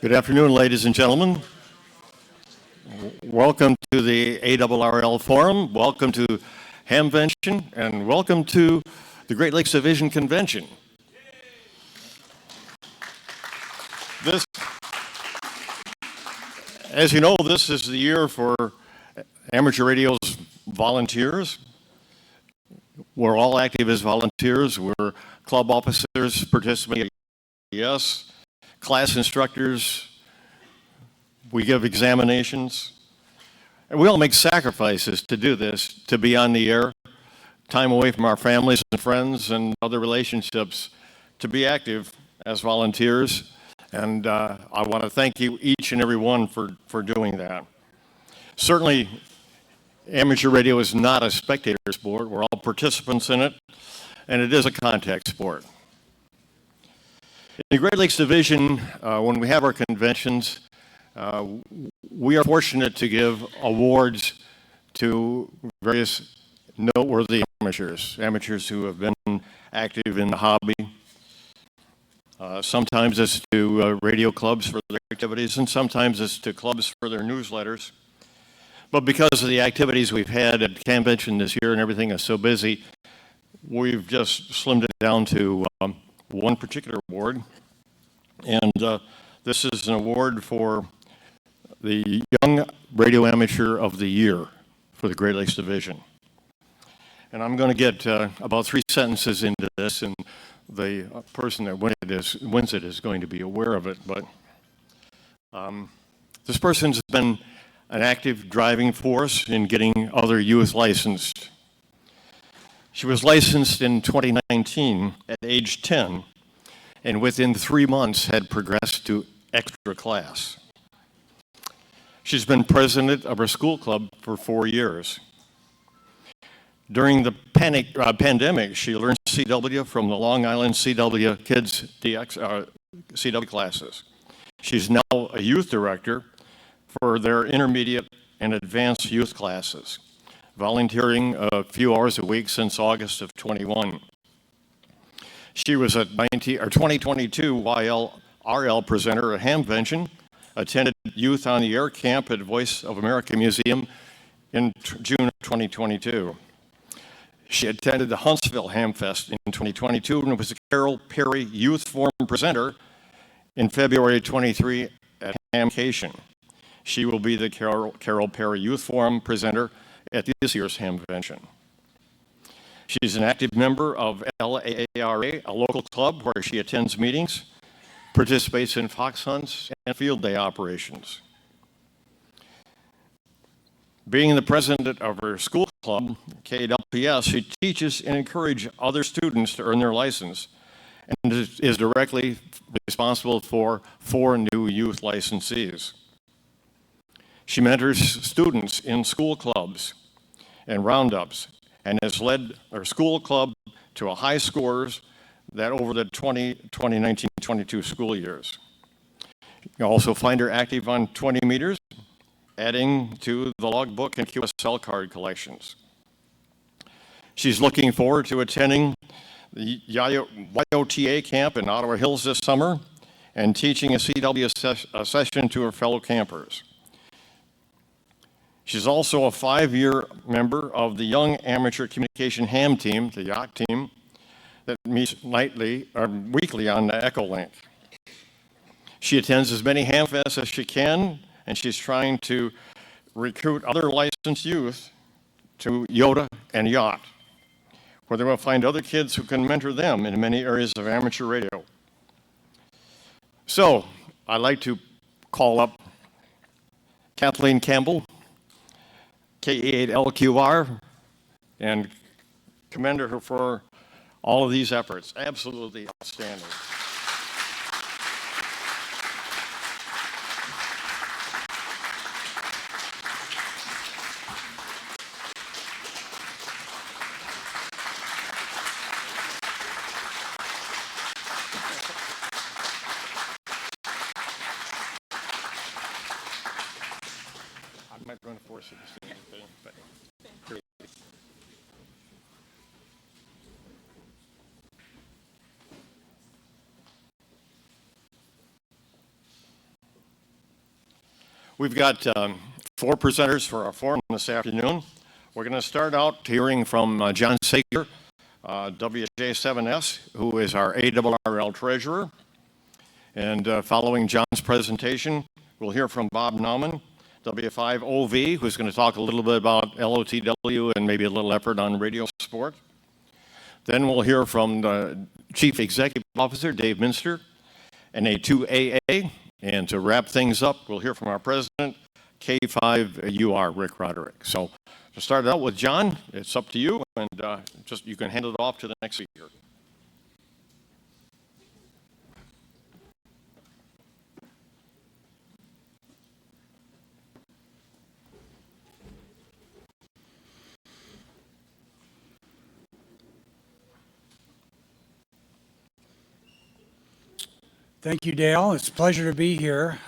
Good afternoon, ladies and gentlemen. Welcome to the ARRL Forum. Welcome to Hamvention, and welcome to the Great Lakes Division Convention. As you know, this is the year for amateur radio's volunteers. We're all active as volunteers. We're club officers participating, yes, class instructors. We give examinations. And we all make sacrifices to do this, to be on the air, time away from our families and friends and other relationships, to be active as volunteers. And I want to thank you, each and every one, for doing that. Certainly, amateur radio is not a spectator sport. We're all participants in it, and it is a contact sport. In the Great Lakes Division, when we have our conventions, we are fortunate to give awards to various noteworthy amateurs who have been active in the hobby. Sometimes it's to radio clubs for their activities, and sometimes it's to clubs for their newsletters. But because of the activities we've had at Hamvention this year and everything is so busy, we've just slimmed it down to one particular award. And this is an award for the Young Radio Amateur of the Year for the Great Lakes Division. And I'm going to get about 3 sentences into this, and the person that wins it is going to be aware of it. But this person's been an active driving force in getting other youth licensed. She was licensed in 2019 at age 10, and within 3 months had progressed to extra class. She's been president of her school club for 4 years. During the pandemic, she learned CW from the Long Island CW Kids CW classes. She's now a youth director for their intermediate and advanced youth classes, volunteering a few hours a week since August of 21. She was a 2022 ARRL presenter at Hamvention, attended Youth on the Air camp at Voice of America Museum in June of 2022. She attended the Huntsville Hamfest in 2022 and was a Carol Perry Youth Forum presenter in February 23 at Hamvention. She will be the Carol Perry Youth Forum presenter at this year's Hamvention. She's an active member of LARA, a local club where she attends meetings, participates in fox hunts and field day operations. Being the president of her school club, KWPS, she teaches and encourages other students to earn their license and is directly responsible for 4 new youth licensees. She mentors students in school clubs and roundups and has led her school club to a high scores that over the 2019-22 school years. You also find her active on 20 meters, adding to the logbook and QSL card collections. She's looking forward to attending the YOTA camp in Ottawa Hills this summer and teaching a CW session to her fellow campers. She's also a 5-year member of the Young Amateur Communication Ham team, the yacht team, that meets weekly on the Echolink. She attends as many Hamfests as she can, and she's trying to recruit other licensed youth to YOTA and yacht, where they will find other kids who can mentor them in many areas of amateur radio. So I'd like to call up Kathleen Campbell, KE8LQR, and commend her for all of these efforts. Absolutely outstanding. I might run a force at the but We've got 4 presenters for our forum this afternoon. We're going to start out hearing from John Sager, WJ7S, who is our ARRL treasurer. And following John's presentation, we'll hear from Bob Nauman, W5OV, who's going to talk a little bit about LOTW and maybe a little effort on radio sport. Then we'll hear from the Chief Executive Officer, Dave Minster, NA2AA. And to wrap things up, we'll hear from our president, K5UR, Rick Roderick. So to start out with John, it's up to you, and just you can hand it off to the next speaker. Thank you, Dale. It's a pleasure to be here.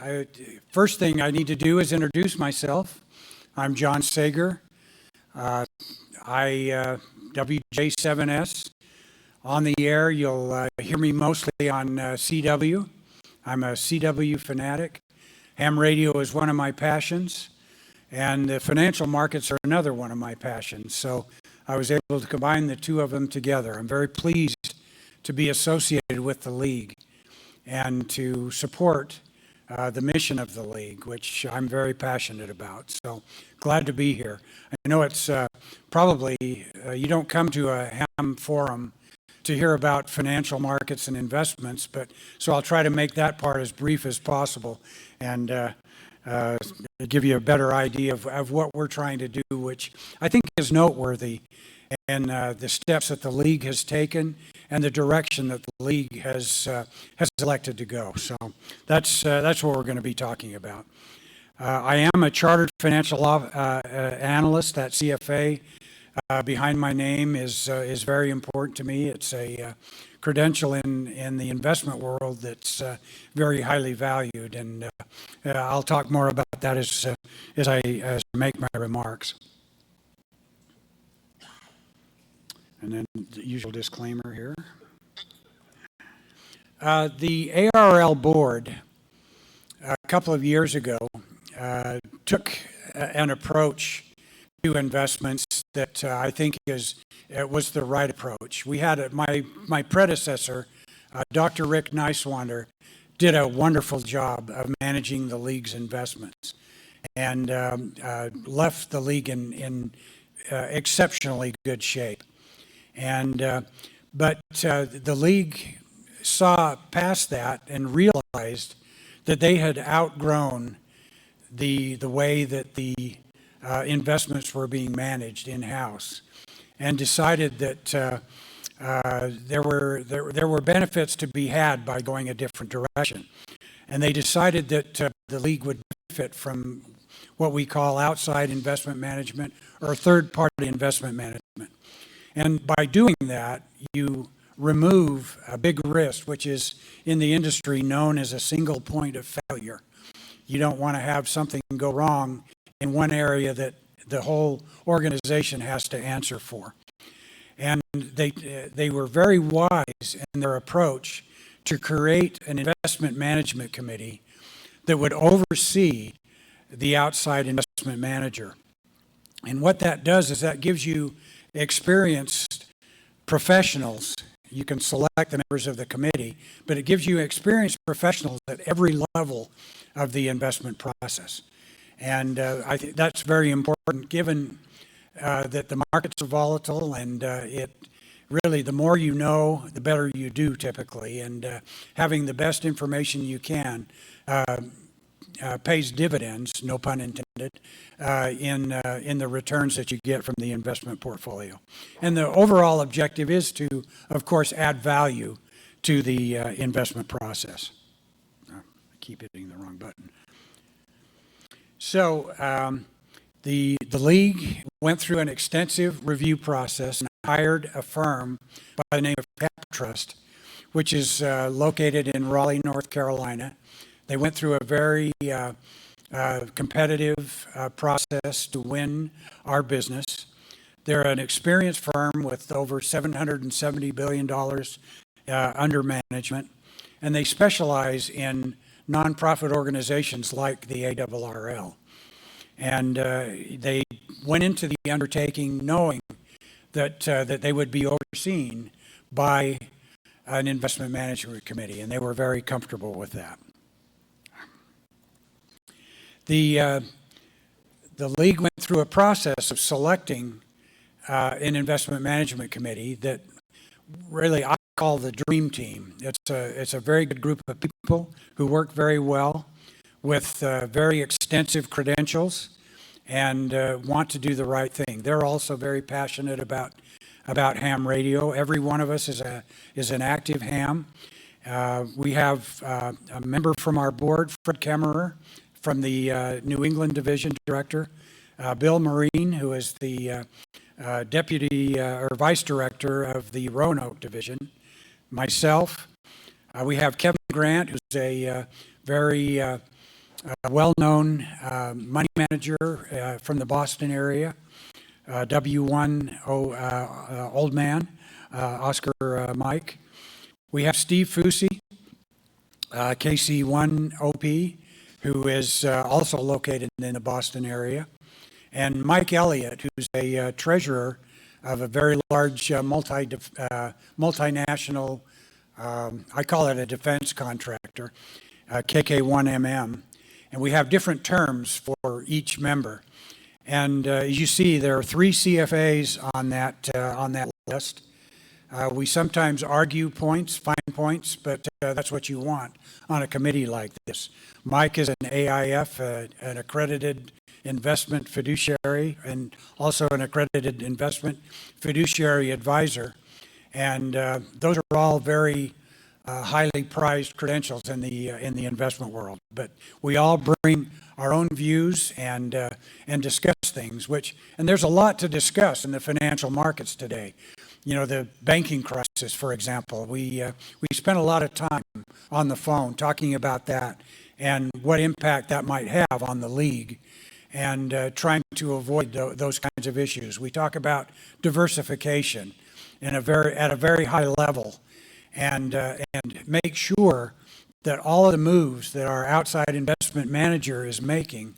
First thing I need to do is introduce myself. I'm John Sager. WJ7S. On the air, you'll hear me mostly on CW. I'm a CW fanatic. Ham radio is one of my passions, and the financial markets are another one of my passions. So I was able to combine the two of them together. I'm very pleased to be associated with the league and to support the mission of the league, which I'm very passionate about. So glad to be here. I know it's probably, you don't come to a Ham forum to hear about financial markets and investments, but so I'll try to make that part as brief as possible and give you a better idea of what we're trying to do, which I think is noteworthy, and the steps that the league has taken and the direction that the league has elected to go. So that's what we're going to be talking about. I am a chartered financial analyst at CFA. Behind my name is very important to me. It's a credential in the investment world that's very highly valued, and I'll talk more about that as I make my remarks. And then the usual disclaimer here. The ARRL board, a couple of years ago, took an approach to investments that I think was the right approach. We had my predecessor, Dr. Rick Niswander, did a wonderful job of managing the league's investments and left the league in exceptionally good shape. But the league saw past that and realized that they had outgrown the way that the investments were being managed in-house, and decided that there were benefits to be had by going a different direction. And they decided that the league would benefit from what we call outside investment management or third-party investment management. And by doing that, you remove a big risk, which is in the industry known as a single point of failure. You don't want to have something go wrong in one area that the whole organization has to answer for. And they were very wise in their approach to create an investment management committee that would oversee the outside investment manager. And what that does is that gives you experienced professionals. You can select the members of the committee, but it gives you experienced professionals at every level of the investment process. And I think that's very important given that the markets are volatile, and it really, the more you know, the better you do typically. And having the best information you can pays dividends, no pun intended, in the returns that you get from the investment portfolio. And the overall objective is to, of course, add value to the investment process. I keep hitting the wrong button. So the league went through an extensive review process and hired a firm by the name of Trust, which is located in Raleigh, North Carolina. They went through a very competitive process to win our business. They're an experienced firm with over $770 billion under management, and they specialize in nonprofit organizations like the ARRL. And they went into the undertaking knowing that they would be overseen by an investment management committee, and they were very comfortable with that. The league went through a process of selecting an investment management committee that really I call the dream team. It's a very good group of people who work very well with very extensive credentials and want to do the right thing. They're also very passionate about ham radio. Every one of us is an active ham. We have a member from our board, Fred Kemmerer, from the New England Division Director, Bill Marine, who is the Deputy or Vice Director of the Roanoke Division, myself. We have Kevin Grant, who's a very well-known money manager from the Boston area, W1 Old Man, Oscar Mike. We have Steve Fusi, KC1 OP, who is also located in the Boston area, and Mike Elliott, who's a treasurer of a very large multinational, I call it a defense contractor, KK1MM, and we have different terms for each member. And as you see, there are 3 CFAs on that list. We sometimes argue points, fine points, but that's what you want on a committee like this. Mike is an AIF, an accredited investment fiduciary, and also an accredited investment fiduciary advisor. And those are all very highly prized credentials in the investment world. But we all bring our own views and discuss things. And there's a lot to discuss in the financial markets today. You know, the banking crisis, for example. We spent a lot of time on the phone talking about that and what impact that might have on the league, and trying to avoid those kinds of issues. We talk about diversification at a very high level, and make sure that all of the moves that our outside investment manager is making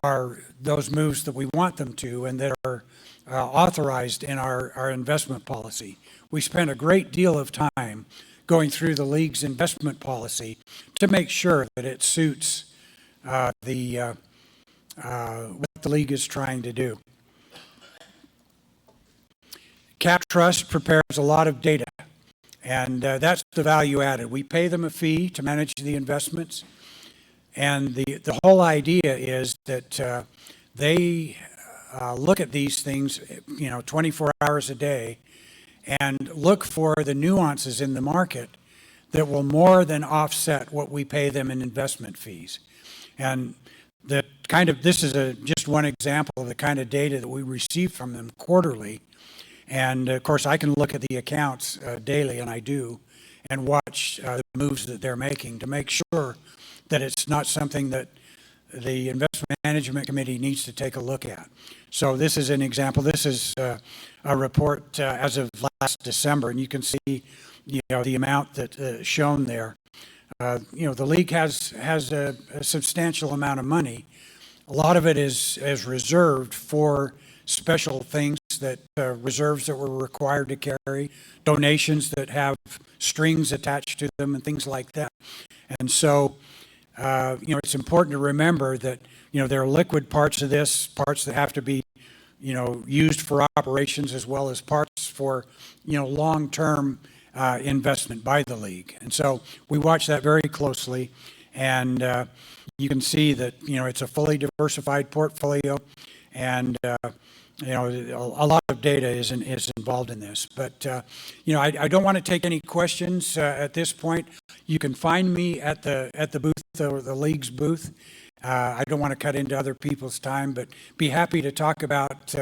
are those moves that we want them to and that are authorized in our investment policy. We spent a great deal of time going through the league's investment policy to make sure that it suits what the league is trying to do. Cap Trust prepares a lot of data, and that's the value added. We pay them a fee to manage the investments, and the whole idea is that they look at these things, 24 hours a day, and look for the nuances in the market that will more than offset what we pay them in investment fees. And this is just one example of the kind of data that we receive from them quarterly. And of course, I can look at the accounts daily, and I do, and watch the moves that they're making to make sure that it's not something that the investment management committee needs to take a look at. So this is an example. This is a report as of last December, and you can see, the amount that's shown there. The league has a substantial amount of money. A lot of it is reserved for special things reserves that we're required to carry, donations that have strings attached to them, and things like that. And so, it's important to remember that, there are liquid parts of this, parts that have to be, used for operations, as well as parts for, long-term investment by the league. And so we watch that very closely, and you can see that, it's a fully diversified portfolio, and a lot of data is involved in this. But, I don't want to take any questions at this point. You can find me at the booth, the league's booth. I don't want to cut into other people's time, but be happy to talk about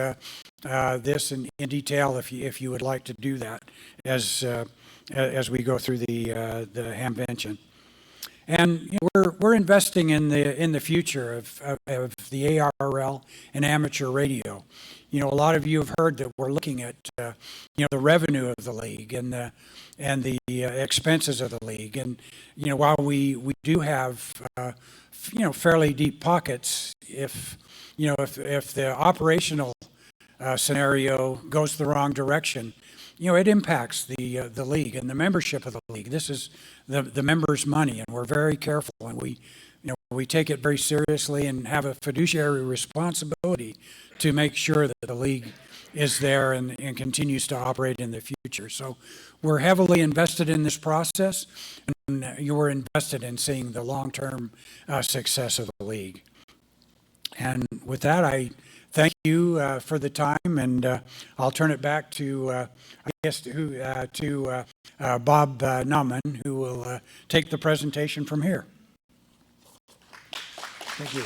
this in detail if you would like to do that as we go through the Hamvention. And we're investing in the future of the ARRL and amateur radio. you know, a lot of you have heard that we're looking at, you know, the revenue of the league and the expenses of the league. And, you know, while we do have, you know, fairly deep pockets, if the operational scenario goes the wrong direction, you know, it impacts the league and the membership of the league. This is the members' money, and we're very careful, and we take it very seriously and have a fiduciary responsibility to make sure that the league is there and continues to operate in the future. So we're heavily invested in this process, and you're invested in seeing the long-term success of the league. And with that, I thank you for the time, and I'll turn it back to, Bob Nauman, who will take the presentation from here. Thank you.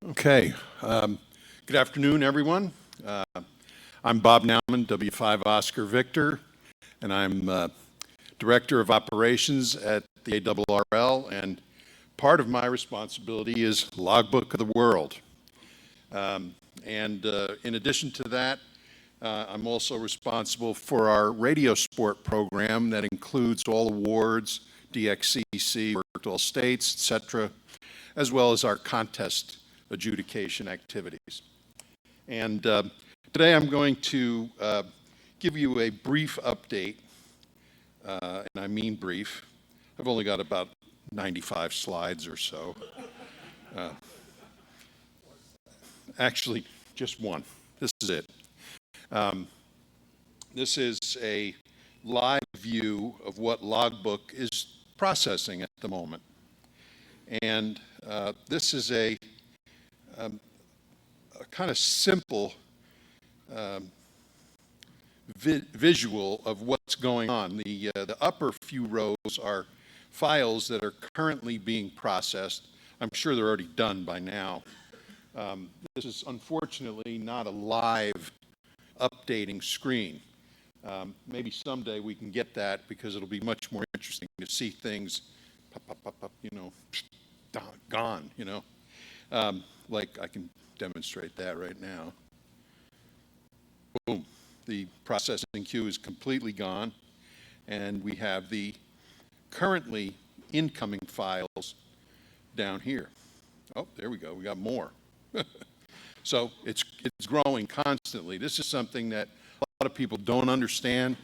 Okay. Good afternoon, everyone. I'm Bob Nauman, W5 Oscar Victor, and I'm Director of Operations at the ARRL, and part of my responsibility is Logbook of the World. In addition to that, I'm also responsible for our radio sport program that includes all awards, DXCC, all states, etc., as well as our contest adjudication activities. And today I'm going to give you a brief update, and I mean brief. I've only got about 95 slides or so. Actually, just one. This is it. This is a live view of what Logbook is processing at the moment. And this is a kind of simple visual of what's going on. The upper few rows are files that are currently being processed. I'm sure they're already done by now. This is unfortunately not a live updating screen. Maybe someday we can get that, because it'll be much more interesting to see things pop, pop, pop, pop, you know, gone, you know. Like I can demonstrate that right now. Boom. The processing queue is completely gone, and we have the currently incoming files down here. Oh, there we go. We got more. So it's growing constantly. This is something that a lot of people don't understand,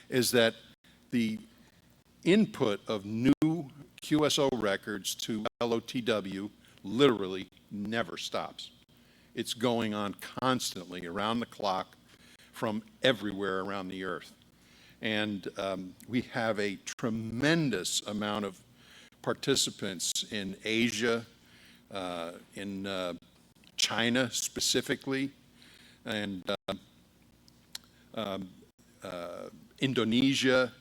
is that the input of new QSO records to LOTW literally never stops. It's going on constantly around the clock from everywhere around the earth. And we have a tremendous amount of participants in Asia, in China specifically, and Indonesia,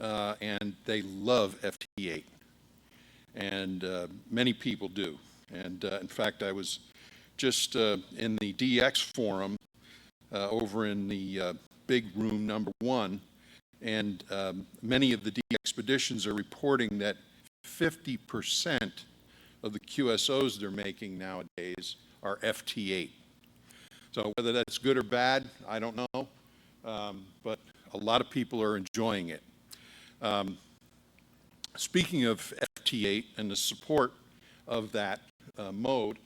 and they love FT8. And many people do. And in fact, I was just in the DX forum over in the big room number 1, and many of the DX expeditions are reporting that 50% of the QSOs they're making nowadays are FT8. So whether that's good or bad, I don't know, but a lot of people are enjoying it. Speaking of FT8 and the support of that mode,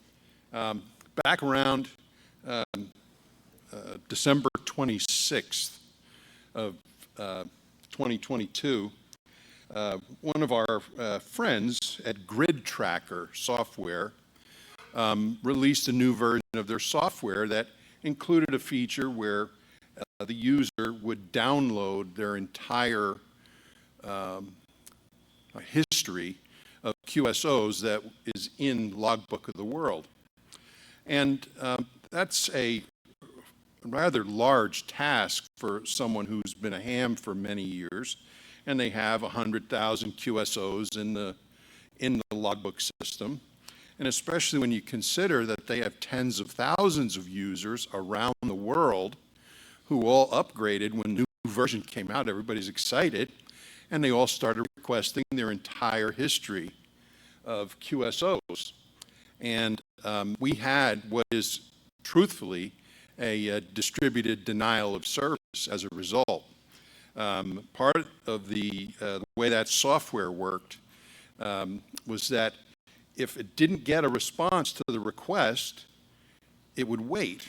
back around December 26th of 2022, one of our friends at Grid Tracker software released a new version of their software that included a feature where the user would download their entire history of QSOs that is in Logbook of the World. And that's a rather large task for someone who's been a ham for many years, and they have 100,000 QSOs in the logbook system. And especially when you consider that they have tens of thousands of users around the world who all upgraded when new version came out. Everybody's excited, and they all started requesting their entire history of QSOs. And we had what is truthfully a distributed denial of service as a result. Part of the way that software worked was that if it didn't get a response to the request, it would wait.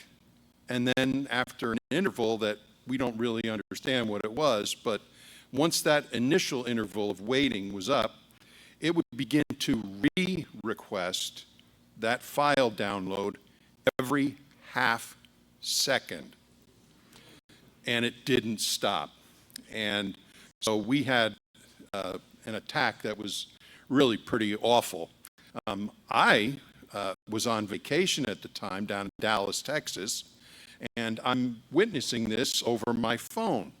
And then after an interval that we don't really understand what it was, but once that initial interval of waiting was up, it would begin to re-request that file download every half second. And it didn't stop. And so we had an attack that was really pretty awful. I was on vacation at the time down in Dallas, Texas, and I'm witnessing this over my phone.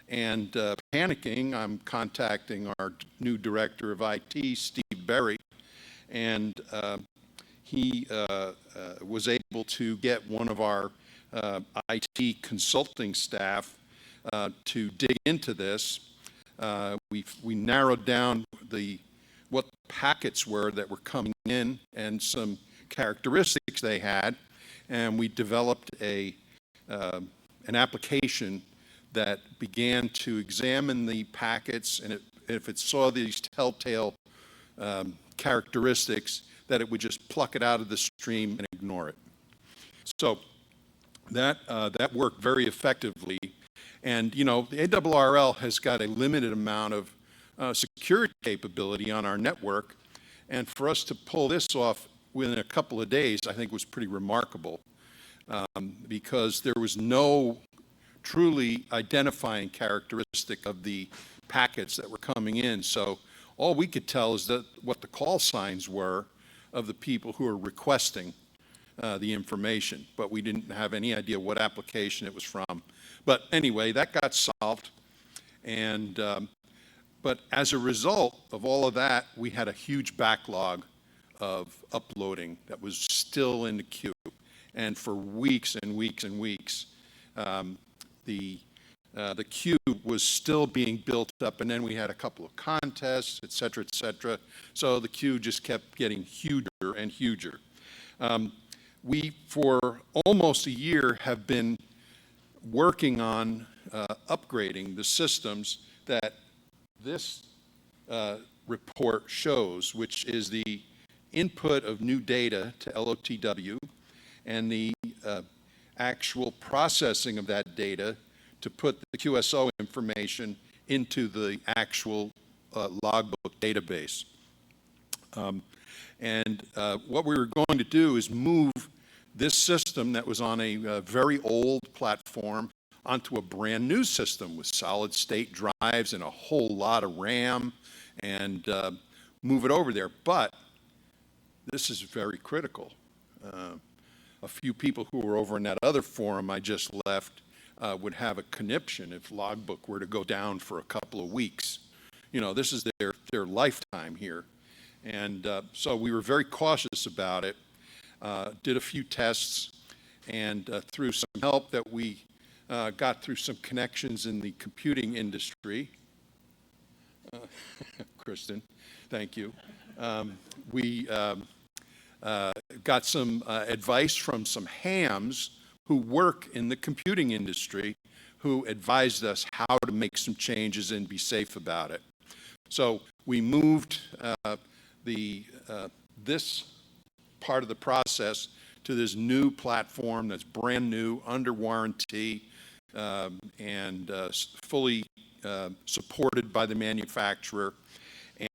And panicking, I'm contacting our new director of IT, Steve Berry, and he was able to get one of our IT consulting staff to dig into this. We narrowed down what the packets were that were coming in and some characteristics they had, and we developed an application that began to examine the packets, and if it saw these telltale characteristics, that it would just pluck it out of the stream and ignore it. So that worked very effectively. And, you know, the ARRL has got a limited amount of security capability on our network, and for us to pull this off within a couple of days, I think was pretty remarkable, because there was no truly identifying characteristic of the packets that were coming in. So all we could tell is that what the call signs were of the people who were requesting the information, but we didn't have any idea what application it was from. But anyway, that got solved, and but as a result of all of that, we had a huge backlog of uploading that was still in the queue, and for weeks and weeks and weeks, the queue was still being built up, and then we had a couple of contests, et cetera, so the queue just kept getting huger and huger. We, for almost a year, have been working on upgrading the systems that this report shows, which is the input of new data to LOTW and the actual processing of that data to put the QSO information into the actual logbook database. What we were going to do is move this system that was on a very old platform onto a brand new system with solid state drives and a whole lot of RAM, and move it over there. But this is very critical. A few people who were over in that other forum I just left would have a conniption if logbook were to go down for a couple of weeks. You know, this is their lifetime here. And so we were very cautious about it, did a few tests, and through some help that we got through some connections in the computing industry. Kristen, thank you. We got some advice from some hams who work in the computing industry, who advised us how to make some changes and be safe about it. So we moved this part of the process to this new platform that's brand new, under warranty, and fully supported by the manufacturer.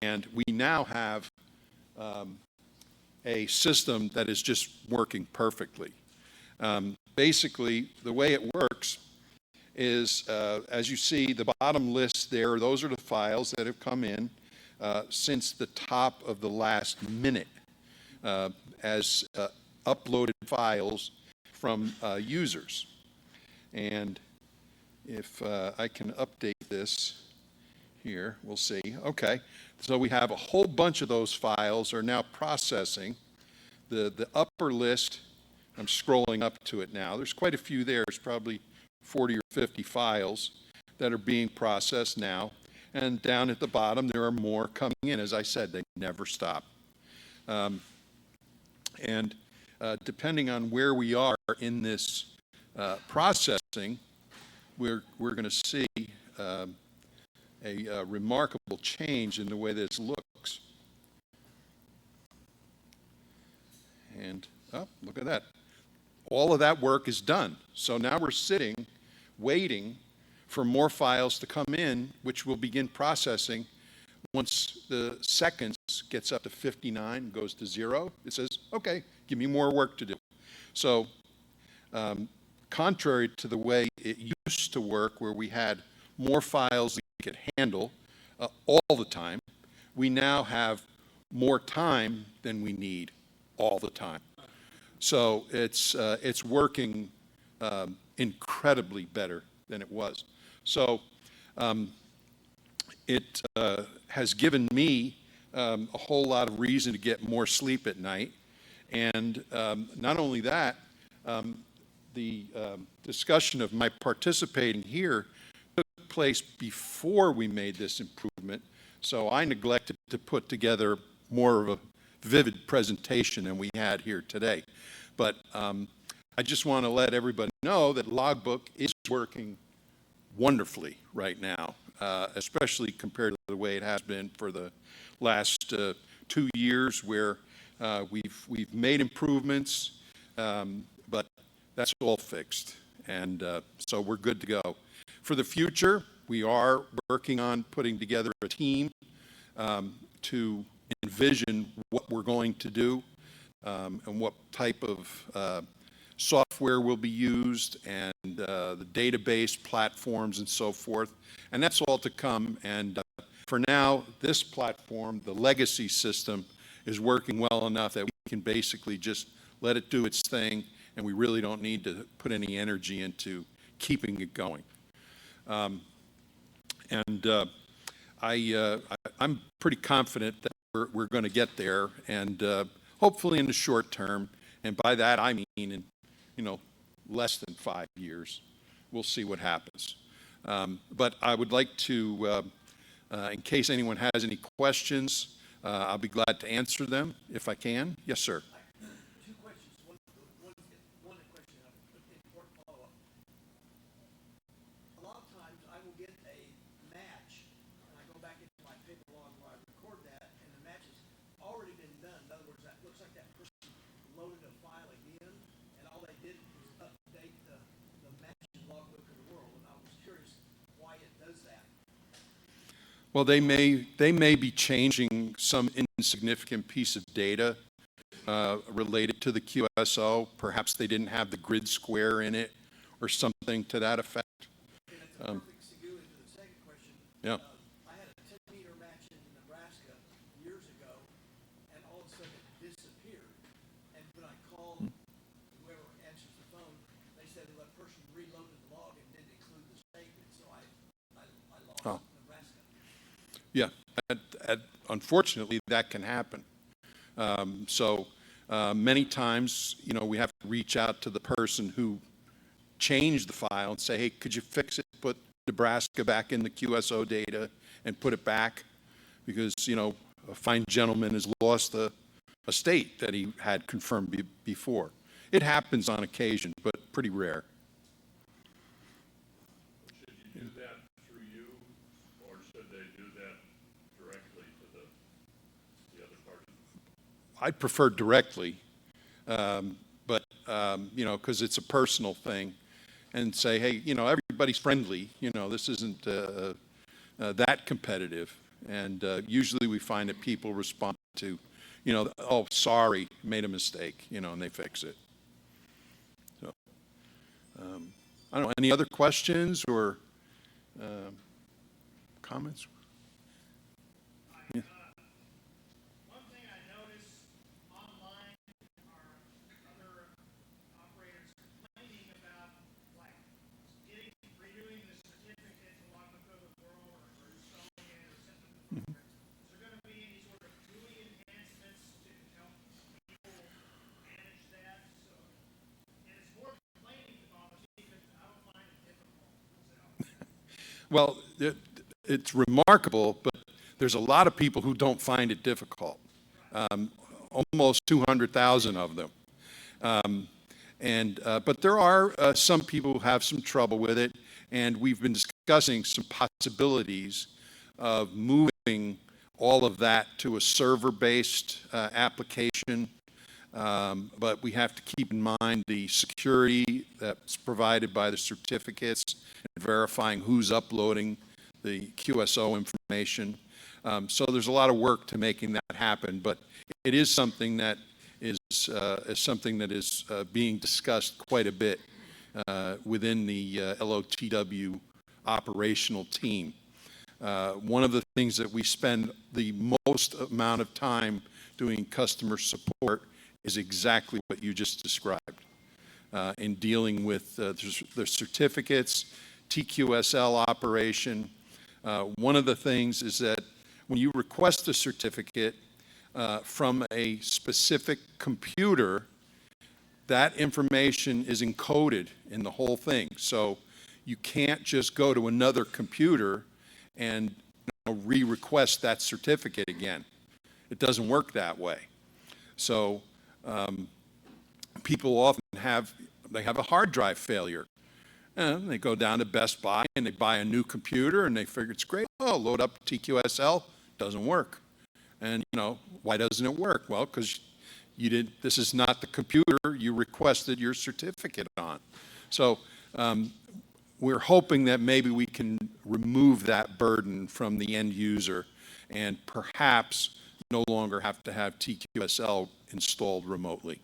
And we now have a system that is just working perfectly. Basically, the way it works is, as you see, the bottom list there, those are the files that have come in since the top of the last minute as uploaded files from users. And if I can update this here, we'll see. Okay, so we have a whole bunch of those files are now processing, the upper list, I'm scrolling up to it now. There's quite a few there. There's probably 40 or 50 files that are being processed now. And down at the bottom, there are more coming in. As I said, they never stop. Depending on where we are in this processing, we're going to see a remarkable change in the way this looks. And, oh, look at that. All of that work is done. So now we're sitting, waiting for more files to come in, which will begin processing. Once the seconds gets up to 59, goes to 0, it says, okay, give me more work to do. So contrary to the way it used to work, where we had more files we could handle all the time, we now have more time than we need all the time. So it's working incredibly better than it was. So it has given me a whole lot of reason to get more sleep at night. And not only that, the discussion of my participating here took place before we made this improvement. So I neglected to put together more of a vivid presentation than we had here today. But I just want to let everybody know that Logbook is working wonderfully right now, especially compared to the way it has been for the last 2 years, where we've made improvements, but that's all fixed. And so we're good to go. For the future, we are working on putting together a team to envision what we're going to do and what type of software will be used, and the database platforms and so forth. And that's all to come. And for now, this platform, the legacy system, is working well enough that we can basically just let it do its thing, and we really don't need to put any energy into keeping it going. I'm pretty confident that we're going to get there, and hopefully in the short term, and by that I mean in less than 5 years. We'll see what happens. But I would like to, in case anyone has any questions, I'll be glad to answer them if I can. Yes, sir. Two questions. One question, an important follow-up. A lot of times I will get a match, and I go back into my paper log where I record that, and the match has already been done. In other words, that looks like that person loaded a file again, and all they did was update the match logbook of the world, and I was curious why it does that. Well, they may be changing some insignificant piece of data related to the QSO. Perhaps they didn't have the grid square in it or something to that effect. And it's a perfect segue into the second question. Yeah. I had a 10-meter match in Nebraska years ago, and all of a sudden it disappeared. And when I called whoever answers the phone, they said that person reloaded the log and didn't include the statement, so I lost Nebraska. Yeah, unfortunately, that can happen. So many times, we have to reach out to the person who changed the file and say, hey, could you fix it, put Nebraska back in the QSO data and put it back? Because, a fine gentleman has lost a state that he had confirmed before. It happens on occasion, but pretty rare. Should you do that through you, or should they do that directly to the other party? I'd prefer directly, but, because it's a personal thing, and say, hey, everybody's friendly, this isn't that competitive. And usually we find that people respond to, oh, sorry, made a mistake, and they fix it. So, I don't know, any other questions or comments? Yeah. One thing I noticed online are other operators complaining about, like, redoing the certificate to Logbook of the World or installing it or something. Is there going to be any sort of GUI enhancements to help people Well, it's remarkable, but there's a lot of people who don't find it difficult. Almost 200,000 of them. But there are some people who have some trouble with it, and we've been discussing some possibilities of moving all of that to a server-based application. But we have to keep in mind the security that's provided by the certificates and verifying who's uploading the QSO information. So there's a lot of work to making that happen, but it is something that is being discussed quite a bit within the LOTW operational team. One of the things that we spend the most amount of time doing customer support is exactly what you just described, in dealing with the certificates, TQSL operation. One of the things is that when you request a certificate from a specific computer, that information is encoded in the whole thing. So you can't just go to another computer and re-request that certificate again. It doesn't work that way. So people often have a hard drive failure. And they go down to Best Buy and they buy a new computer and they figure it's great. Oh, load up TQSL, doesn't work. And why doesn't it work? Well, because this is not the computer you requested your certificate on. So we're hoping that maybe we can remove that burden from the end user and perhaps no longer have to have TQSL installed remotely.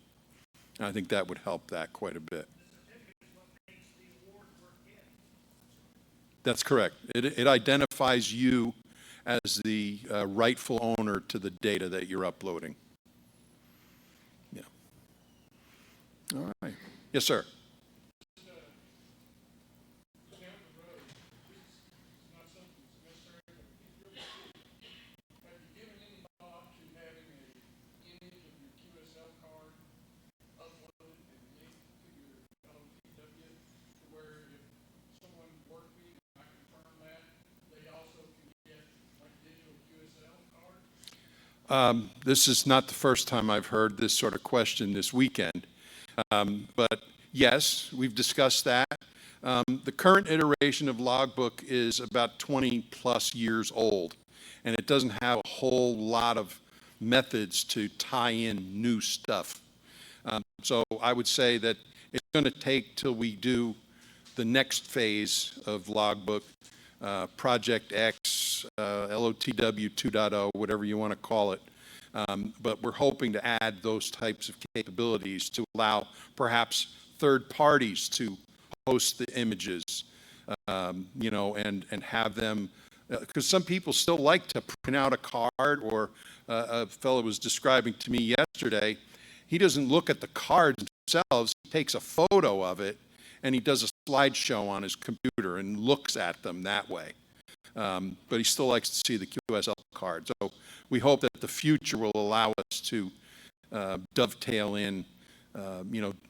And I think that would help that quite a bit. That's correct. It identifies you as the rightful owner to the data that you're uploading. Yeah. All right. Yes, sir. This is not the first time I've heard this sort of question this weekend. But yes, we've discussed that. The current iteration of Logbook is about 20 plus years old, and it doesn't have a whole lot of methods to tie in new stuff. So I would say that it's going to take till we do the next phase of Logbook, Project X, LOTW 2.0, whatever you want to call it. But we're hoping to add those types of capabilities to allow perhaps third parties to host the images, and have them, because some people still like to print out a card, or a fellow was describing to me yesterday, he doesn't look at the cards themselves, he takes a photo of it, and he does a slideshow on his computer and looks at them that way. But he still likes to see the QSL card. So we hope that the future will allow us to dovetail in,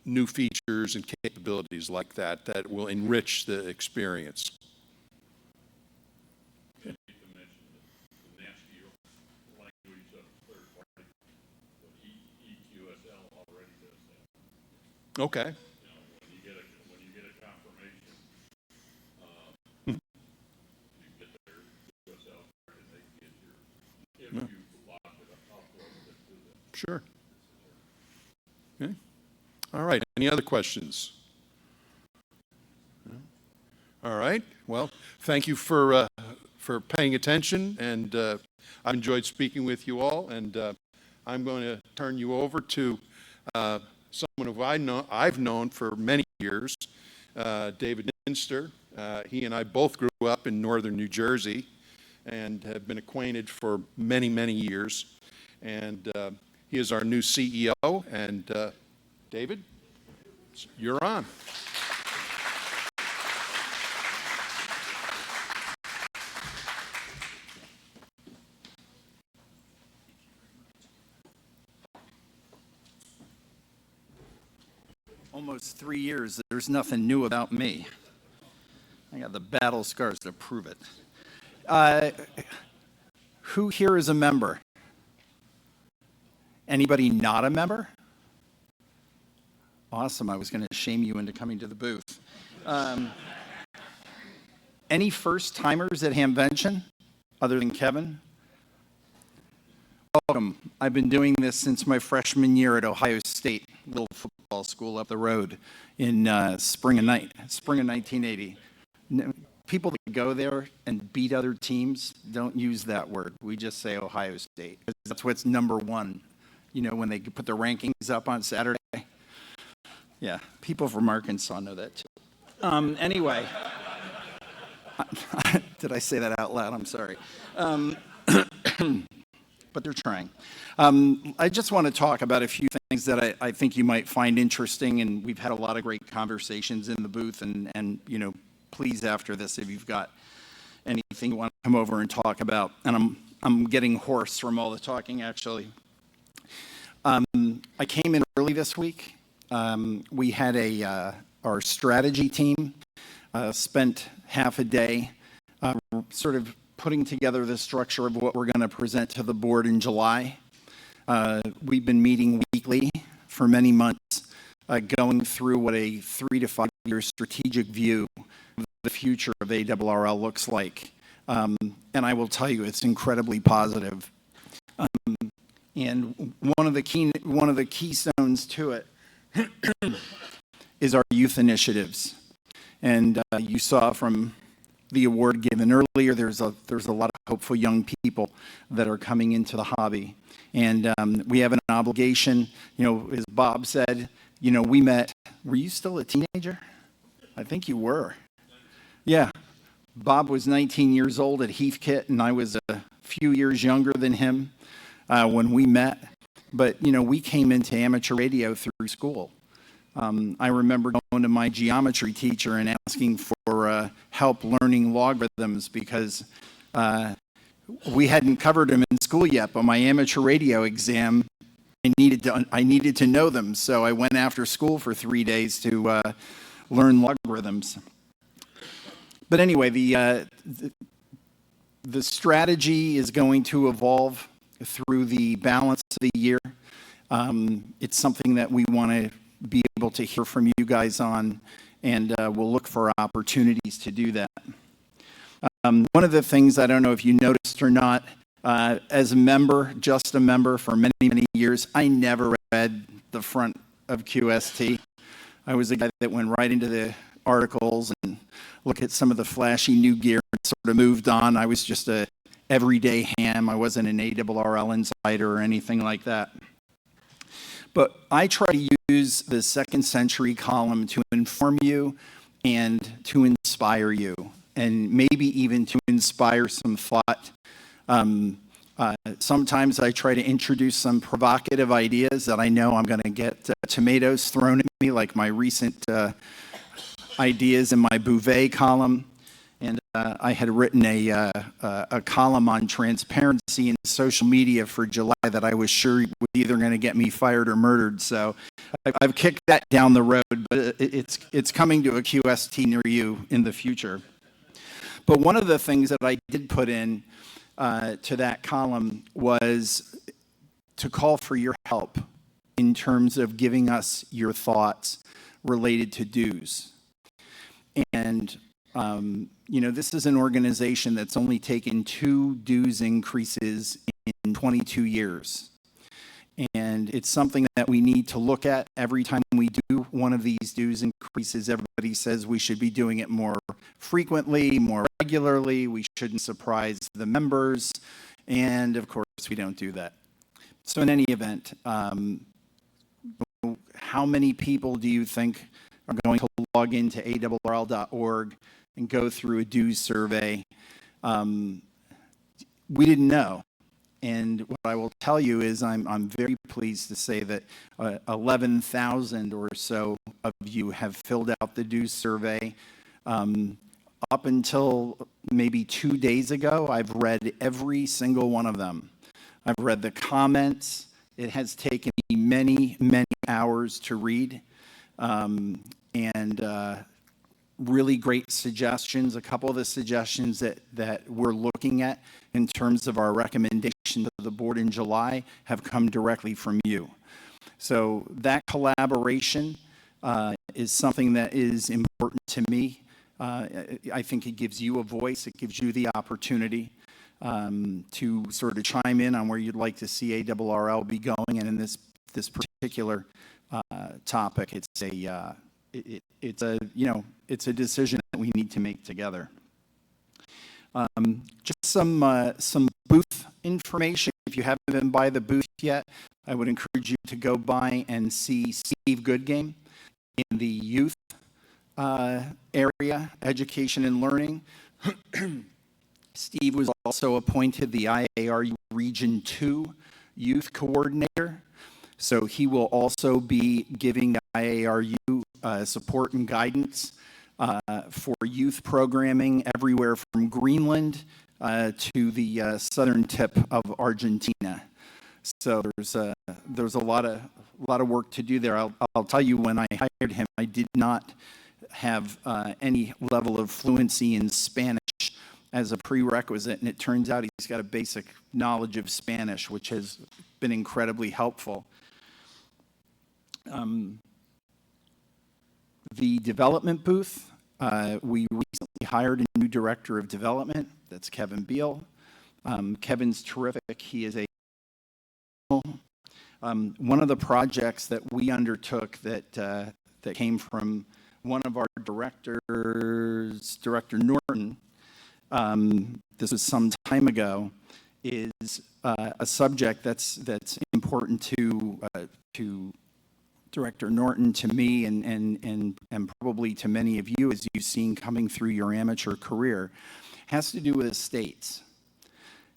new features and capabilities like that that will enrich the experience. I need to mention the nasty language of third party, but EQSL already does that. Okay. When you get a confirmation, you get their QSL card and they get if you lock it up, upload it to them. Sure. Okay. All right. Any other questions? All right. Well, thank you for paying attention, and I've enjoyed speaking with you all. And I'm going to turn you over to someone who I've known for many years, David Minster. He and I both grew up in northern New Jersey and have been acquainted for many, many years. And he is our new CEO. And David, you're on. Almost 3 years, there's nothing new about me. I got the battle scars to prove it. Who here is a member? Anybody not a member? Awesome. I was going to shame you into coming to the booth. Any first-timers at Hamvention other than Kevin? Welcome. I've been doing this since my freshman year at Ohio State, little football school up the road in spring of 1980. People that go there and beat other teams don't use that word. We just say Ohio State. That's what's number one, you know, when they put the rankings up on Saturday. Yeah, people from Arkansas know that too. Anyway, did I say that out loud? I'm sorry. But they're trying. I just want to talk about a few things that I think you might find interesting, and we've had a lot of great conversations in the booth, and you know, please after this, if you've got anything you want to come over and talk about, and I'm getting hoarse from all the talking actually. I came in early this week. We had our strategy team spent half a day sort of putting together the structure of what we're going to present to the board in July. We've been meeting weekly for many months, going through what a 3 to 5 year strategic view of the future of ARRL looks like. And I will tell you, it's incredibly positive. And one of the keystones to it is our youth initiatives. And you saw from the award given earlier, there's a lot of hopeful young people that are coming into the hobby. And we have an obligation, you know, as Bob said, you know, we met, were you still a teenager? I think you were. Yeah. Bob was 19 years old at Heathkit, and I was a few years younger than him when we met. But, you know, we came into amateur radio through school. I remember going to my geometry teacher and asking for help learning logarithms because we hadn't covered them in school yet, but my amateur radio exam, I needed to know them, so I went after school for 3 days to learn logarithms. But anyway, the strategy is going to evolve through the balance of the year. It's something that we want to be able to hear from you guys on, and we'll look for opportunities to do that. One of the things, I don't know if you noticed or not, as a member, just a member for many, many years, I never read the front of QST. I was a guy that went right into the articles and looked at some of the flashy new gear and sort of moved on. I was just a everyday ham. I wasn't an ARRL insider or anything like that. But I try to use the Second Century column to inform you and to inspire you, and maybe even to inspire some thought. Sometimes I try to introduce some provocative ideas that I know I'm going to get tomatoes thrown at me, like my recent ideas in my Bouvet column. And I had written a column on transparency in social media for July that I was sure was either going to get me fired or murdered. So I've kicked that down the road, but it's coming to a QST near you in the future. But one of the things that I did put in to that column was to call for your help in terms of giving us your thoughts related to dues. And you know, this is an organization that's only taken 2 dues increases in 22 years. And it's something that we need to look at every time we do one of these dues increases. Everybody says we should be doing it more frequently, more regularly. We shouldn't surprise the members. And of course, we don't do that. So in any event, how many people do you think are going to log into ARRL.org and go through a dues survey? We didn't know. And what I will tell you is I'm very pleased to say that 11,000 or so of you have filled out the dues survey. Up until maybe 2 days ago, I've read every single one of them. I've read the comments. It has taken me many, many hours to read. And really great suggestions. A couple of the suggestions that we're looking at in terms of our recommendation to the board in July have come directly from you. So that collaboration is something that is important to me. I think it gives you a voice. It gives you the opportunity to sort of chime in on where you'd like to see ARRL be going. And in this particular topic, it's a decision that we need to make together. Just some booth information. If you haven't been by the booth yet, I would encourage you to go by and see Steve Goodgame in the youth area, education and learning. Steve was also appointed the IARU Region 2 Youth Coordinator. So he will also be giving the IARU support and guidance for youth programming everywhere from Greenland to the southern tip of Argentina. So there's a lot of work to do there. I'll tell you, when I hired him, I did not have any level of fluency in Spanish as a prerequisite, and it turns out he's got a basic knowledge of Spanish, which has been incredibly helpful. The development booth, we recently hired a new director of development. That's Kevin Beal. Kevin's terrific. He is one of the projects that we undertook that came from one of our directors, Director Norton. This was some time ago. Is a subject that's important to Director Norton, to me, and probably to many of you, as you've seen coming through your amateur career, has to do with estates.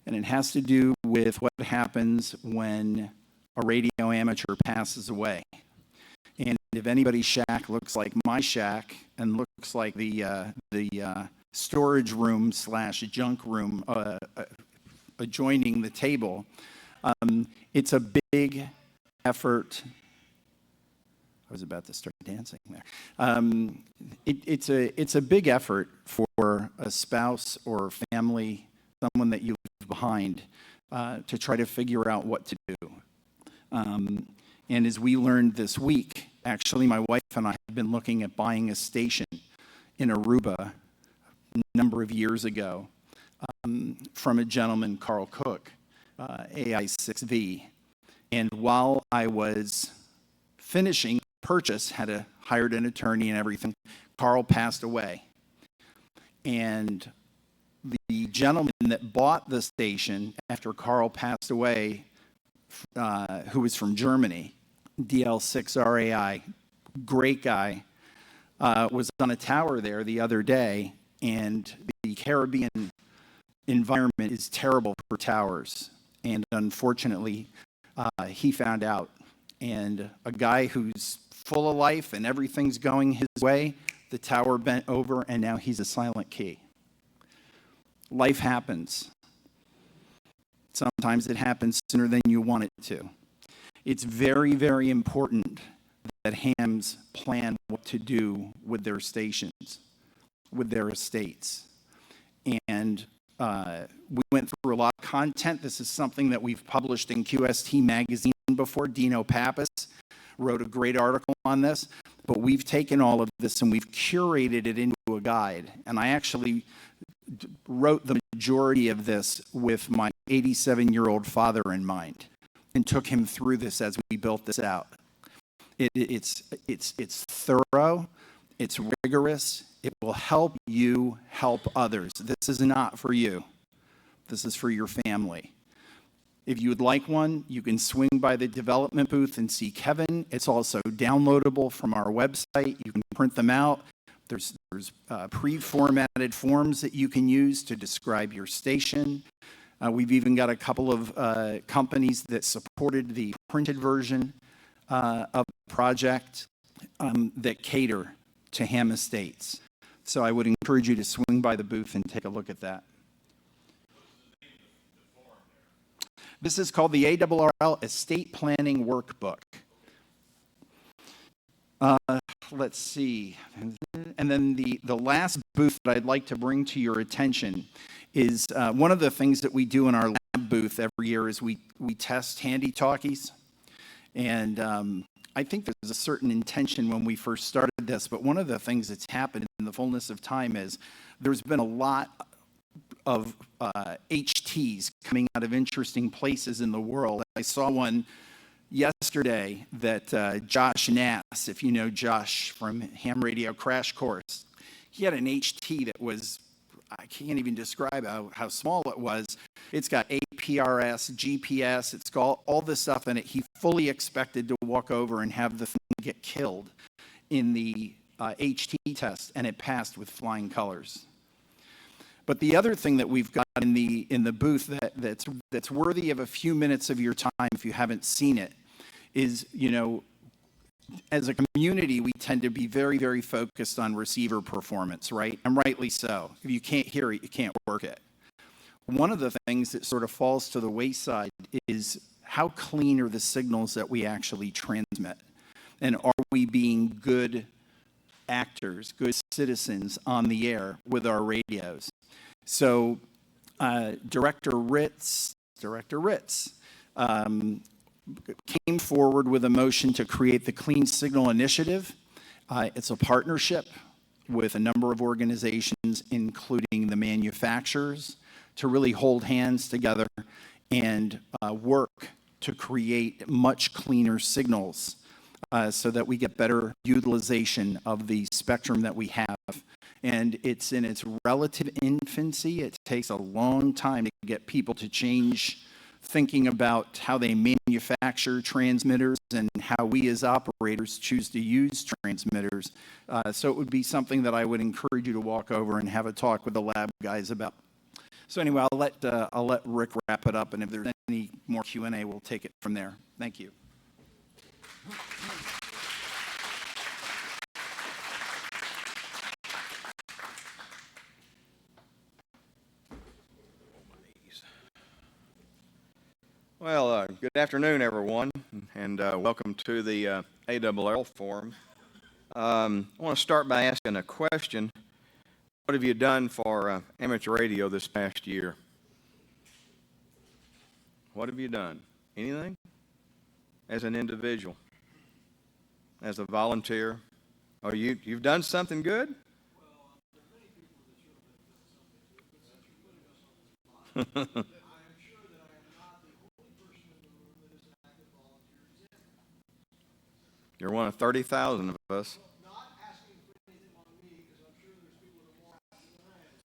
And it has to do with what happens when a radio amateur passes away. And if anybody's shack looks like my shack and looks like the storage room / junk room adjoining the table, it's a big effort. I was about to start dancing there. It's a big effort for a spouse or family, someone that you leave behind, to try to figure out what to do. And as we learned this week, actually, my wife and I have been looking at buying a station in Aruba a number of years ago from a gentleman, Carl Cook, AI6V. And while I was finishing purchase, had hired an attorney and everything, Carl passed away. And the gentleman that bought the station after Carl passed away, who was from Germany, DL6RAI, great guy, was on a tower there the other day, and the Caribbean environment is terrible for towers. And unfortunately, he found out. And a guy who's full of life and everything's going his way, the tower bent over, and now he's a silent key. Life happens. Sometimes it happens sooner than you want it to. It's very, very important that hams plan what to do with their stations, with their estates. And we went through a lot of content. This is something that we've published in QST magazine before. Dino Pappas wrote a great article on this, but we've taken all of this and we've curated it into a guide. And I actually wrote the majority of this with my 87-year-old father in mind and took him through this as we built this out. It's thorough, it's rigorous, it will help you help others. This is not for you. This is for your family. If you would like one, you can swing by the development booth and see Kevin. It's also downloadable from our website. You can print them out. There's pre-formatted forms that you can use to describe your station. We've even got a couple of companies that supported the printed version of the project that cater to ham estates. So I would encourage you to swing by the booth and take a look at that. This is called the ARRL Estate Planning Workbook. Let's see. And then the last booth that I'd like to bring to your attention is one of the things that we do in our lab booth every year is we test handy talkies. And I think there's a certain intention when we first started this, but one of the things that's happened in the fullness of time is there's been a lot of HTs coming out of interesting places in the world. I saw one yesterday that Josh Nass, if you know Josh from Ham Radio Crash Course, he had an HT that was, I can't even describe how small it was. It's got APRS, GPS, it's got all this stuff in it. He fully expected to walk over and have the thing get killed in the HT test, and it passed with flying colors. But the other thing that we've got in the booth that's worthy of a few minutes of your time if you haven't seen it is, you know, as a community, we tend to be very, very focused on receiver performance, right? And rightly so. If you can't hear it, you can't work it. One of the things that sort of falls to the wayside is how clean are the signals that we actually transmit? And are we being good actors, good citizens on the air with our radios? So Director Ritz came forward with a motion to create the Clean Signal Initiative. It's a partnership with a number of organizations, including the manufacturers, to really hold hands together and work to create much cleaner signals so that we get better utilization of the spectrum that we have. And it's in its relative infancy. It takes a long time to get people to change thinking about how they manufacture transmitters and how we as operators choose to use transmitters. So it would be something that I would encourage you to walk over and have a talk with the lab guys about. So anyway, I'll let Rick wrap it up, and if there's any more Q&A, we'll take it from there. Thank you. Well, good afternoon, everyone, and welcome to the ARRL Forum. I want to start by asking a question. What have you done for amateur radio this past year? What have you done? Anything? As an individual? As a volunteer? Or you've done something good? You're one of 30,000 of us. Not asking for anything on me, because I'm sure there's people that are more active than I am,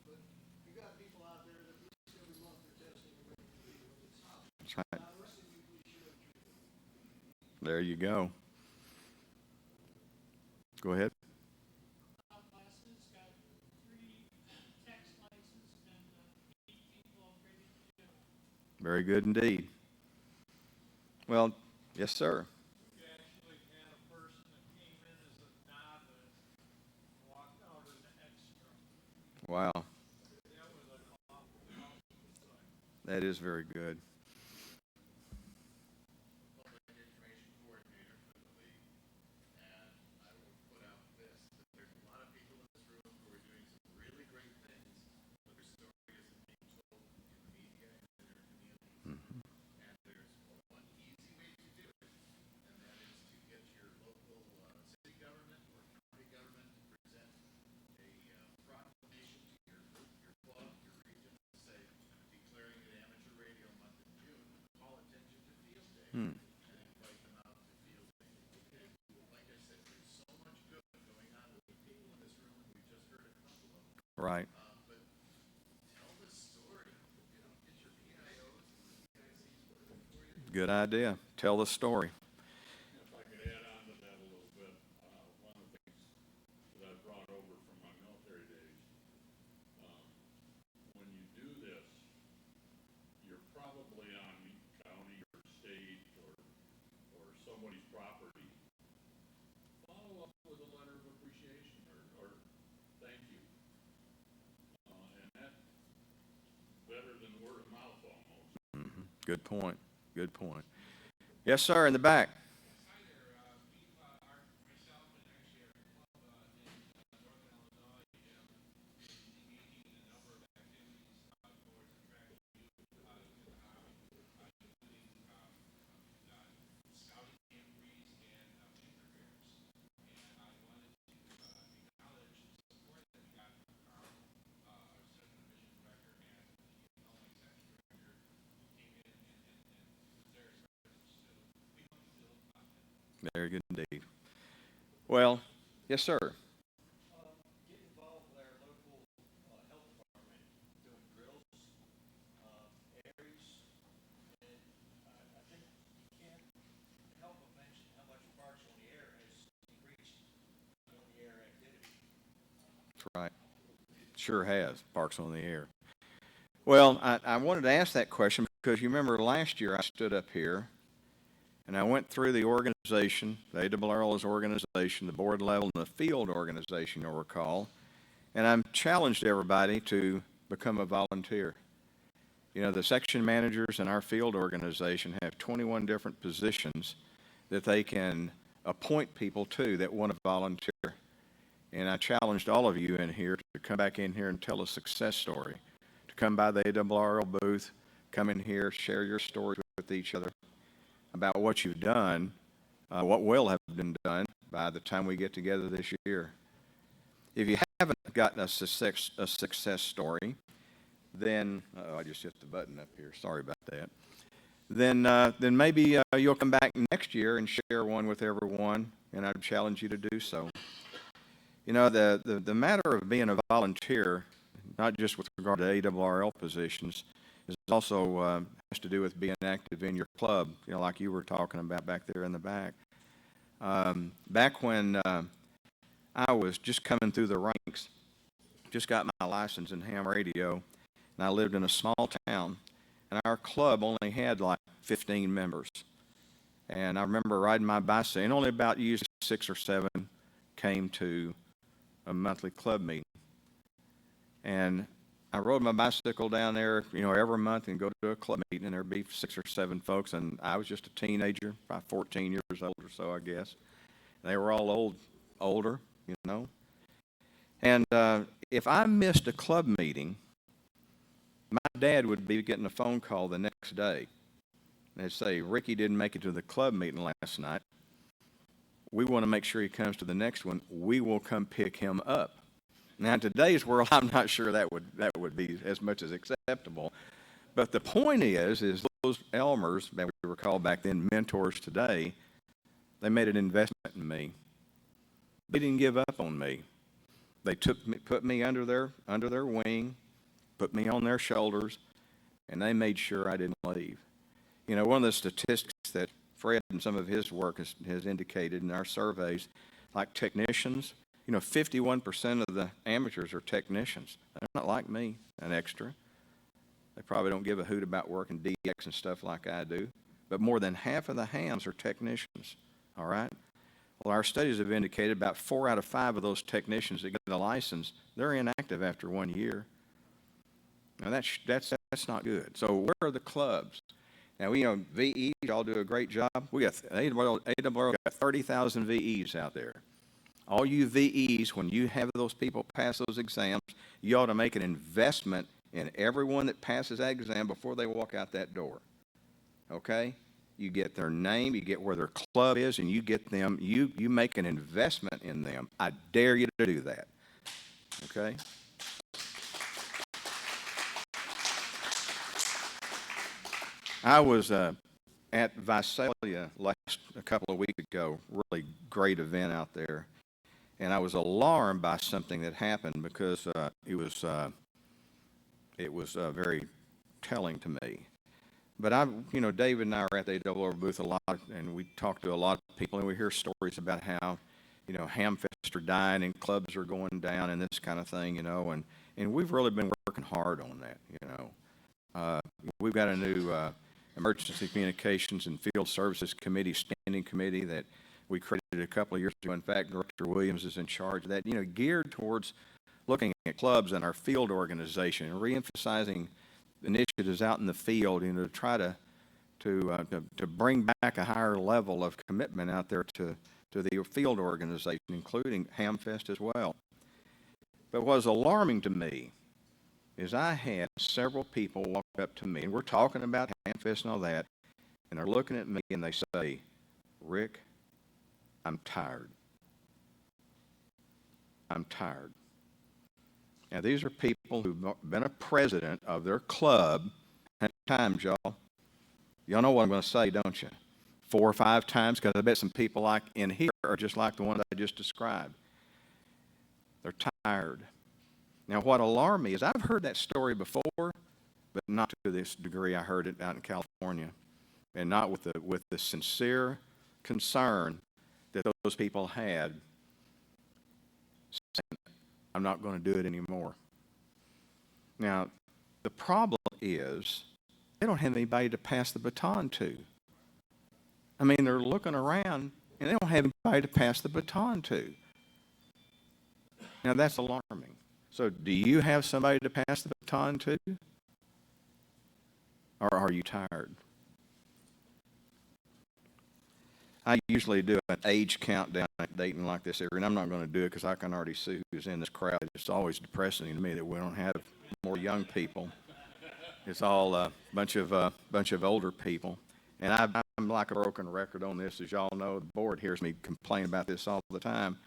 but you've got people out there that at least every month they're testing and making videos. That's right. There you go. Go ahead. Classes, got 3 text licenses and 8 people upgraded to 2. Very good indeed. Well, yes, sir. We actually had a person that came in as a novice, walked out as an extra. Wow. That was an awful thing. That is very good. Public information coordinator for the league, and I will put out this, that there's a lot of people in this room who are doing some really great things, but their story isn't being told in the media and in their community. And there's one easy way to do it, and that is to get your local city government or county government to present a proclamation to your group, your club, your region, to say, declaring it Amateur Radio Month in June, call attention to Field Day, and invite them out to Field Day. Okay. Like I said, there's so much good going on with the people in this room, and we just heard a couple of them. Right. But tell the story. You know, get your PIOs and PICs. Good idea. Tell the story. If I could add on to that a little bit, one of the things that I brought over from my military days, when you do this, you're probably on county or state or somebody's property. Follow up with a letter of appreciation or thank you. And that's better than word of mouth almost. Good point. Good point. Yes, sir, in the back. Hi there. Myself and actually our club did Very good indeed. Well, yes, sir. Get involved with our local health department, doing drills, ARRLs, and I think you can't help but mention how much Parks on the Air has increased on the air activity. That's right. Sure has, Parks on the Air. Well, I wanted to ask that question because you remember last year I stood up here and I went through the organization, the ARRL's organization, the board level, and the field organization, you'll recall, and I challenged everybody to become a volunteer. You know, the section managers in our field organization have 21 different positions that they can appoint people to that want to volunteer. And I challenged all of you in here to come back in here and tell a success story, to come by the ARRL booth, come in here, share your stories with each other about what you've done, what will have been done by the time we get together this year. If you haven't gotten a success story, then, I just hit the button up here, sorry about that. Then maybe you'll come back next year and share one with everyone, and I'd challenge you to do so. You know, the matter of being a volunteer, not just with regard to ARRL positions, is also has to do with being active in your club, you know, like you were talking about back there in the back. Back when I was just coming through the ranks, just got my license in ham radio, and I lived in a small town, and our club only had like 15 members. And I remember riding my bicycle, and only about usually 6 or 7 came to a monthly club meeting. And I rode my bicycle down there, you know, every month and go to a club meeting, and there'd be 6 or 7 folks, and I was just a teenager, about 14 years old or so, I guess. And they were all older, you know. And if I missed a club meeting, my dad would be getting a phone call the next day. They'd say, Ricky didn't make it to the club meeting last night. We want to make sure he comes to the next one. We will come pick him up. Now, in today's world, I'm not sure that would be as much as acceptable. But the point is those Elmers, that we were called back then mentors today, they made an investment in me. They didn't give up on me. They put me under their wing, put me on their shoulders, and they made sure I didn't leave. You know, one of the statistics that Fred and some of his work has indicated in our surveys, like technicians, you know, 51% of the amateurs are technicians. They're not like me, an extra. They probably don't give a hoot about working DX and stuff like I do. But more than half of the hams are technicians, all right? Well, our studies have indicated about 4 out of 5 of those technicians that get a license, they're inactive after 1 year. Now, that's not good. So where are the clubs? Now, we know VEs all do a great job. We got ARRL got 30,000 VEs out there. All you VEs, when you have those people pass those exams, you ought to make an investment in everyone that passes that exam before they walk out that door. Okay? You get their name, you get where their club is, and you get them, you make an investment in them. I dare you to do that. Okay? I was at Visalia a couple of weeks ago, really great event out there, and I was alarmed by something that happened because it was very telling to me. But you know, David and I are at the ARRL booth a lot, and we talk to a lot of people, and we hear stories about how, you know, Hamfests are dying and clubs are going down and this kind of thing, you know, and we've really been working hard on that, you know. We've got a new Emergency Communications and Field Services Committee, standing committee that we created a couple of years ago. In fact, Director Williams is in charge of that, you know, geared towards looking at clubs and our field organization and reemphasizing initiatives out in the field, you know, to try to bring back a higher level of commitment out there to the field organization, including Hamfest as well. But what was alarming to me is I had several people walk up to me, and we're talking about Hamfest and all that, and they're looking at me and they say, Rick, I'm tired. I'm tired. Now, these are people who've been a president of their club. How many times, y'all? Y'all know what I'm going to say, don't you? 4 or 5 times, because I bet some people like in here are just like the one I just described. They're tired. Now, what alarmed me is I've heard that story before, but not to this degree. I heard it out in California, and not with the sincere concern that those people had, saying, I'm not going to do it anymore. Now, the problem is they don't have anybody to pass the baton to. I mean, they're looking around, and they don't have anybody to pass the baton to. Now, that's alarming. So, do you have somebody to pass the baton to? Or are you tired? I usually do an age countdown at Dayton like this every, and I'm not going to do it because I can already see who's in this crowd. It's always depressing to me that we don't have more young people. It's all a bunch of older people. And I'm like a broken record on this. As y'all know, the board hears me complain about this all the time.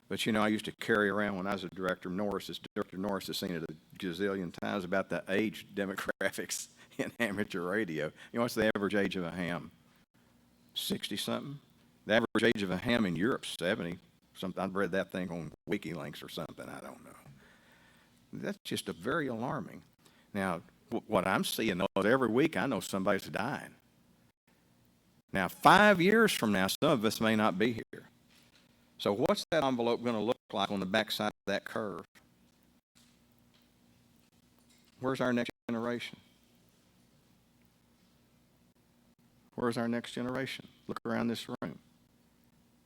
But, I used to carry around when I was a director. Director Norris has seen it a gazillion times about the age demographics in amateur radio. What's the average age of a ham? 60-something? The average age of a ham in Europe's 70. I've read that thing on WikiLinks or something. I don't know. That's just very alarming. Now, what I'm seeing, though, every week I know somebody's dying. Now, 5 years from now, some of us may not be here. So what's that envelope going to look like on the backside of that curve? Where's our next generation? Where's our next generation? Look around this room.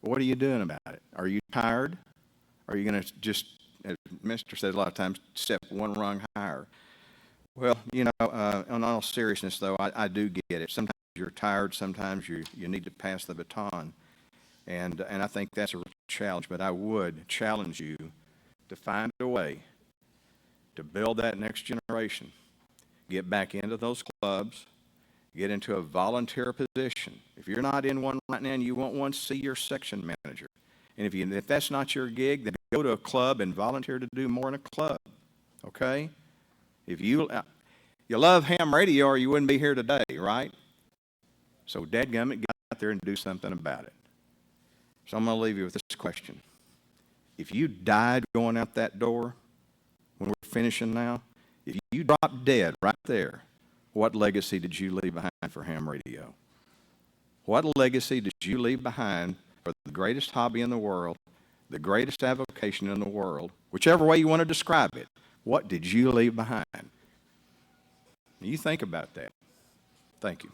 What are you doing about it? Are you tired? Are you going to just, as Minster says a lot of times, step one rung higher? Well, in all seriousness, though, I do get it. Sometimes you're tired. Sometimes you need to pass the baton. And I think that's a challenge. But I would challenge you to find a way to build that next generation. Get back into those clubs. Get into a volunteer position. If you're not in one right now and you want one, see your section manager. And if that's not your gig, then go to a club and volunteer to do more in a club. Okay? If you love ham radio or you wouldn't be here today, right? So dadgummit, get out there and do something about it. So I'm going to leave you with this question. If you died going out that door, when we're finishing now, if you dropped dead right there, what legacy did you leave behind for ham radio? What legacy did you leave behind for the greatest hobby in the world, the greatest avocation in the world, whichever way you want to describe it? What did you leave behind? You think about that. Thank you.